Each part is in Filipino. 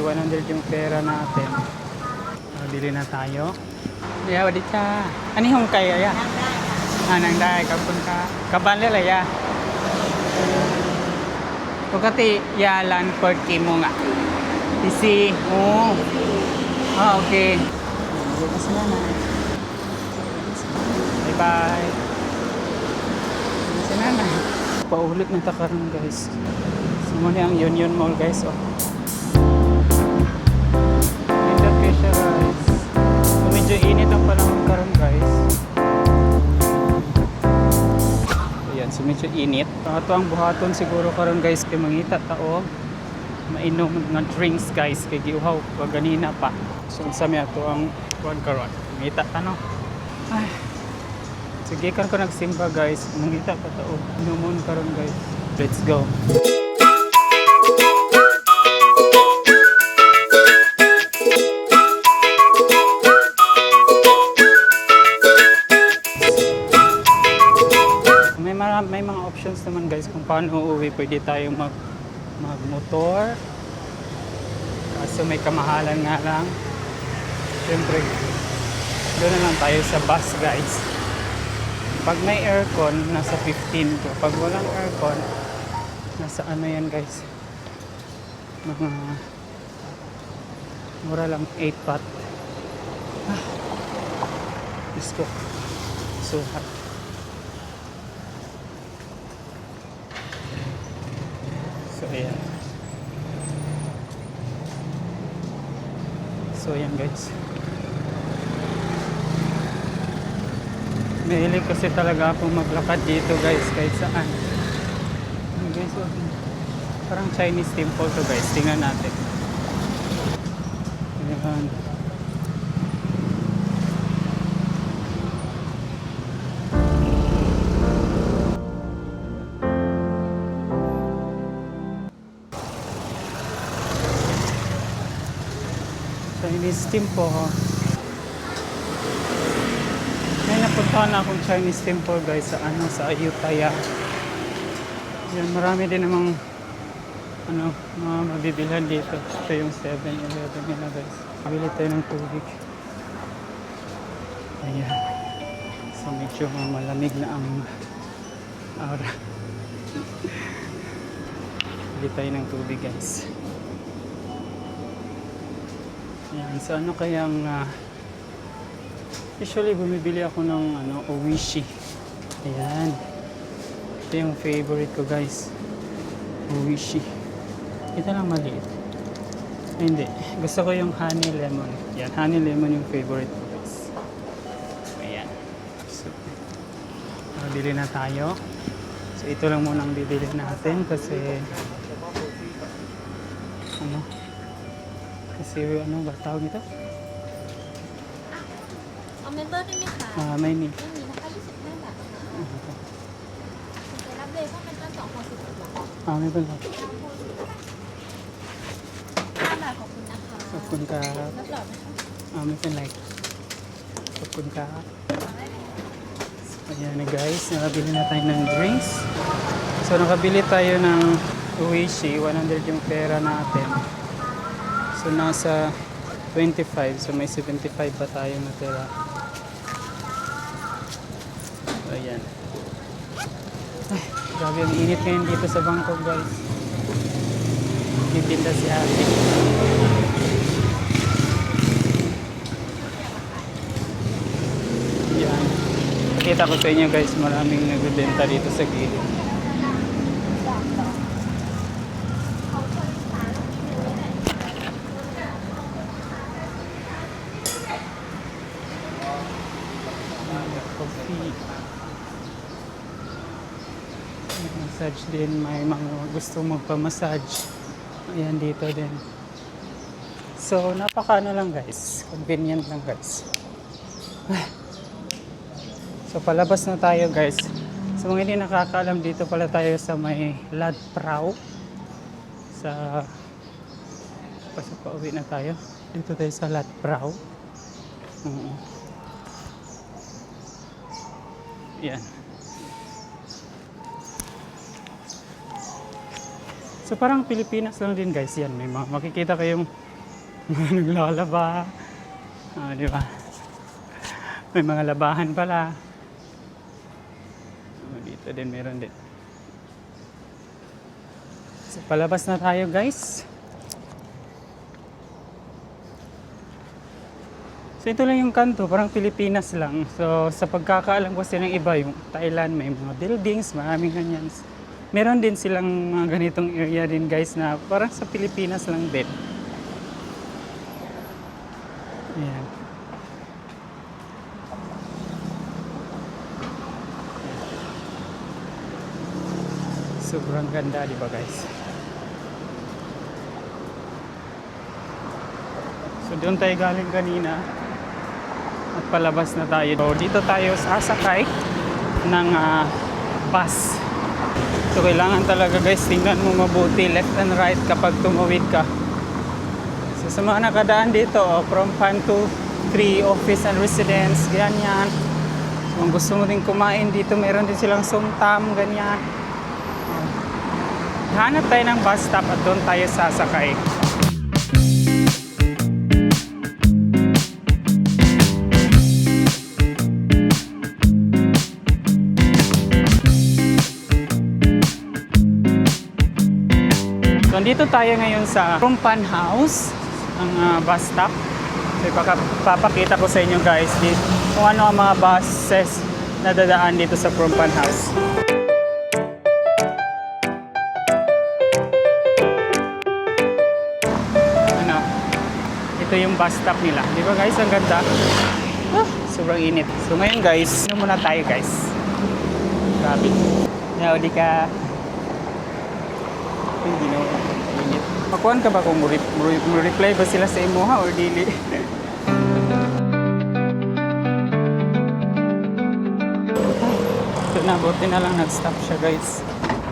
100 yung pera natin. Bili na tayo. Ya, wadit ka. Ano yung kaya ya? Nang dahil kapun ka. Kaban lala ya. Pagkati yalan per kimo nga. Isi. Oh. Okay. Bukas na na. Bye-bye. Bukas na na. Paulit na takaroon guys. Sumuli ang Union Mall guys. Oh. Medyo init ang panahon karon guys. Ayan, so medyo init. Ito ang buhaton siguro karon guys kay mangita tao. Mainom ng drinks guys kay giuhaw pag ganina pa. So sa mi ato ang kuan karon. Mangita ta no. Ay. Sige kan ko nagsimba guys. Mangita pa tao. Inumon karon guys. Let's go. May mga options naman guys kung paano uuwi. Pwede tayong mag-motor. Kaso may kamahalan nga lang. Siyempre, doon na lang tayo sa bus guys. Pag may aircon, nasa 15 ko. Pag walang aircon, nasa ano yan guys. Mga mura lang 8 baht. Diyos ko. So hot. So ayan. So ayan guys. Mahilig kasi talaga akong maglakad dito guys kahit saan. Ayan guys, oh. Parang Chinese temple to guys. Tingnan natin. Ayan. Chinese temple. May napuntahan na akong Chinese temple guys sa sa Ayutthaya. Yan, marami din namang mga mabibilhan dito. Ito yung 7-Eleven nila guys. Bili tayo ng tubig. Ayan. So medyo malamig na ang aura. Bili tayo ng tubig guys. Ayan, so ano kayang usually bumibili ako ng Oishi. Ayan. Ito yung favorite ko guys. Oishi. Ito lang maliit. Ay, hindi. Gusto ko yung honey lemon. Yan, honey lemon yung favorite ko guys. Ayan. So, bili na tayo. So ito lang muna ang bibili natin kasi kasi ba tawag nito? member ได้ไหมคะ ไม่มี ไม่มีนะคะ25 บาทนะคะจะรับเลยเพราะเป็นตั้ง2ห่อ10 บาท ไม่เป็นไร 5 บาทขอบคุณนะคะ ขอบคุณครับ รับหลอดไหมคะ ไม่เป็นไรขอบคุณครับ Ayan na guys, nakabili na tayo ng drinks. So nakabili tayo ng Oishi, 100 yung pera natin. So nasa 25, so may 75 pa tayo natira. So ayan. Ay, grabe ang init ngayon dito sa Bangkok guys. Titinda si ate. Ayan. Pakita ko sa inyo guys, maraming nagbebenta dito sa gilid. Coffee. Massage din, may mga gusto magpa-massage. Ayan dito din. So napaka lang guys, convenient lang guys. So palabas na tayo guys. So mga hindi nakakaalam, dito pala tayo sa may Lat Phrao. Sa pauwi na tayo. Dito tayo sa Lat Phrao. Yan. So parang Pilipinas lang din guys yan. May makikita kayong Mga naglalaba. Ah, di ba? May mga labahan pala. Oh, dito din meron din. So, palabas na tayo guys. So ito lang yung kanto, parang Pilipinas lang. So sa pagkakaalam ko ng iba, yung Thailand may mga buildings, maraming ganyan. Meron din silang mga ganitong area din guys na parang sa Pilipinas lang din. Ayan. Sobrang ganda, di ba guys? So doon tayo galing kanina. At palabas na tayo. So, dito tayo sasakay ng bus. So kailangan talaga guys, tingnan mo mabuti left and right kapag tumawid ka. So sa mga nakadaan dito, from 1 to 3 office and residence, ganyan. So kung gusto mo din kumain dito, meron din silang sumtam, ganyan. Hanap tayo ng bus stop at doon tayo sasakay. Nandito tayo ngayon sa Rumpan House, ang bus stop. So, papakita ko sa inyo guys kung ano ang mga buses na dadaan dito sa Rumpan House. Ano? Ito yung bus stop nila. Di ba guys? Ang ganda. Sobrang init. So ngayon guys, ano muna tayo guys? Grabe. Nauli ka. Hindi no. Init. Makuhan ka ba kung reply ba sila sa imuha or dili? So nabuti na lang nag-stop siya guys.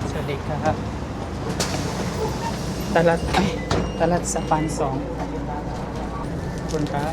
So di ka talat sa Pansong. Punta.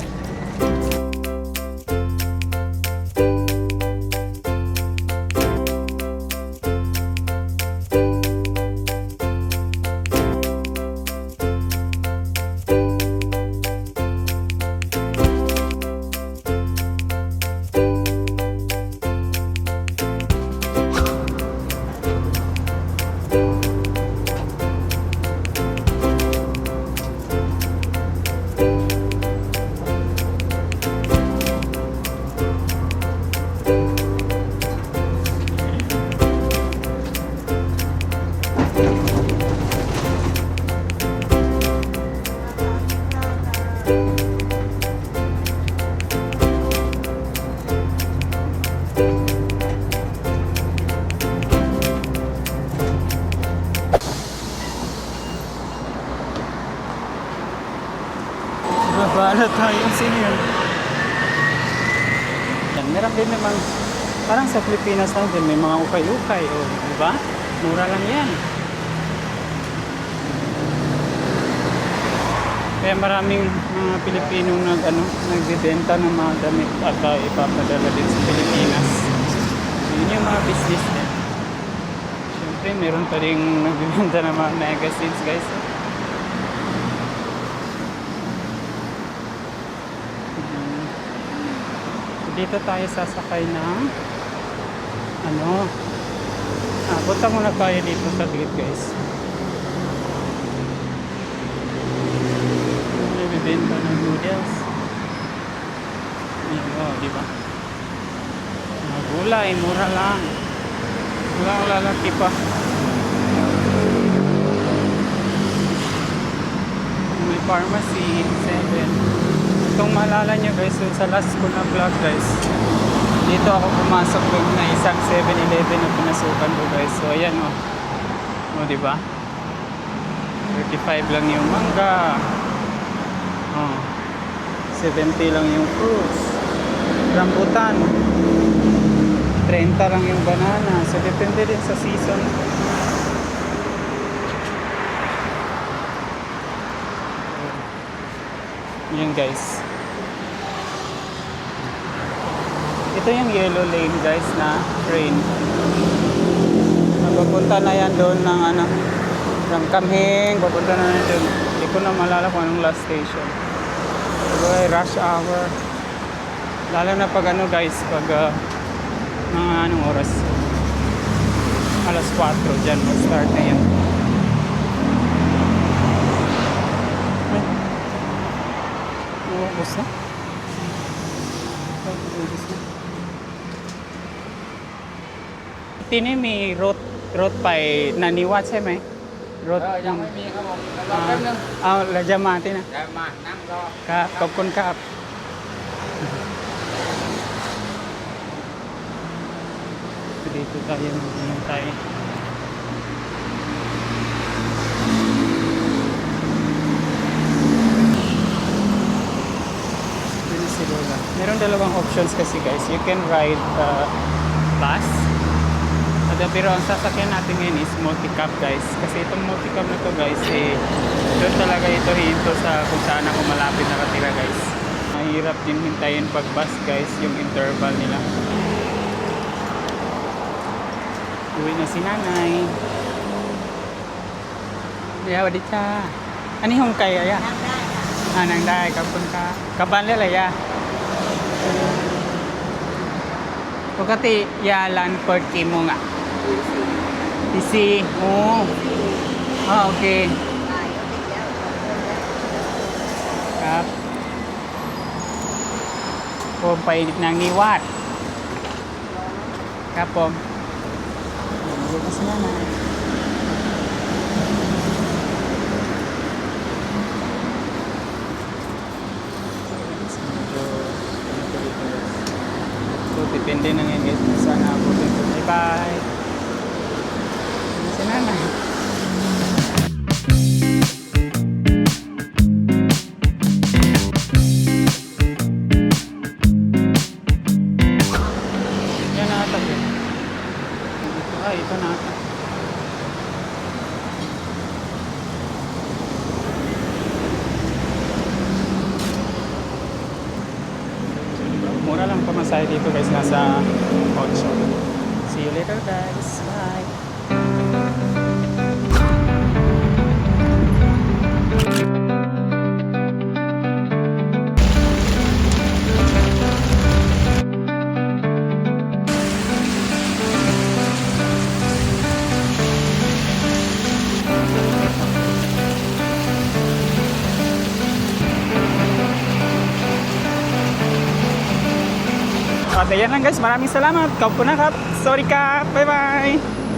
Bahala tayo sino yun. Yan, meron din naman, parang sa Pilipinas lang din, may mga ukay-ukay, o, di ba? Mura lang yan. Kaya maraming mga Pilipinong nagbibenta ng mga damit at ipapadala din sa Pilipinas. Yun yung mga business din. Siyempre, meron pa rin nagbibenta ng mga magazines, guys. Dito tayo sasakay ng punta muna tayo dito sa gate guys. Nagbibenta ng noodles. Ayan, di ba? Mga gulay, mura lang. Walang lalaki pa. May pharmacy, 7. Itong maalala nyo guys, sa last ko na vlog guys, dito ako pumasok doon na isang 7-Eleven na pinasukan ko guys. So ayan o diba? 35 lang yung mangga, 70 lang yung fruits, rambutan, 30 lang yung banana. So depende din sa season. Yan guys. Ito yung yellow lane guys na train. Papunta na yan doon ng ng Kamheng. Papunta na yan doon. ko na malala kung anong last station. Siguro ay rush hour. Lalo na pag ano guys, pag mga anong oras? Alas 4 dyan, mag-start na yan. Ay. Ubus na? Ay, ubus na. Tini may road pa naniwat siya may. Road ยังไม่มีครับผมรอแป๊บนึง เราจะมาที่นะ เดี๋ยวมานั่งรอ ครับขอบคุณครับ Dito tayo maghihintay. Dito si Lola. Meron dalawang options kasi guys. You can ride bus. Pero ang sasakyan natin ngayon is multi-cab guys. Kasi itong multi-cab na to guys, doon talaga ito hinto sa kung saan ako malapit nakatira guys. Mahirap din hintayin pag bus guys, yung interval nila. Uwi na si nanay. Ya, wadit ka. Ano yung kaya ya? Nang day, kapun ka. Kaban lala ya. ปกติยาร้านเปิดกี่โมงอ่ะตีสี่โอ้โอเคครับผมไปนางนิวาสครับผมเดี๋ยวก็ซื้อมาSo, depende na ngayon guys kung saan ako dito. Bye-bye! Si nanay. Yan na ata. Ay, ito na ata. Mura lang pamasahe dito guys, nasa 8. See you later guys, bye! At ayan lang guys, maraming salamat. Kaupo na kap. Sorry kap. Bye bye.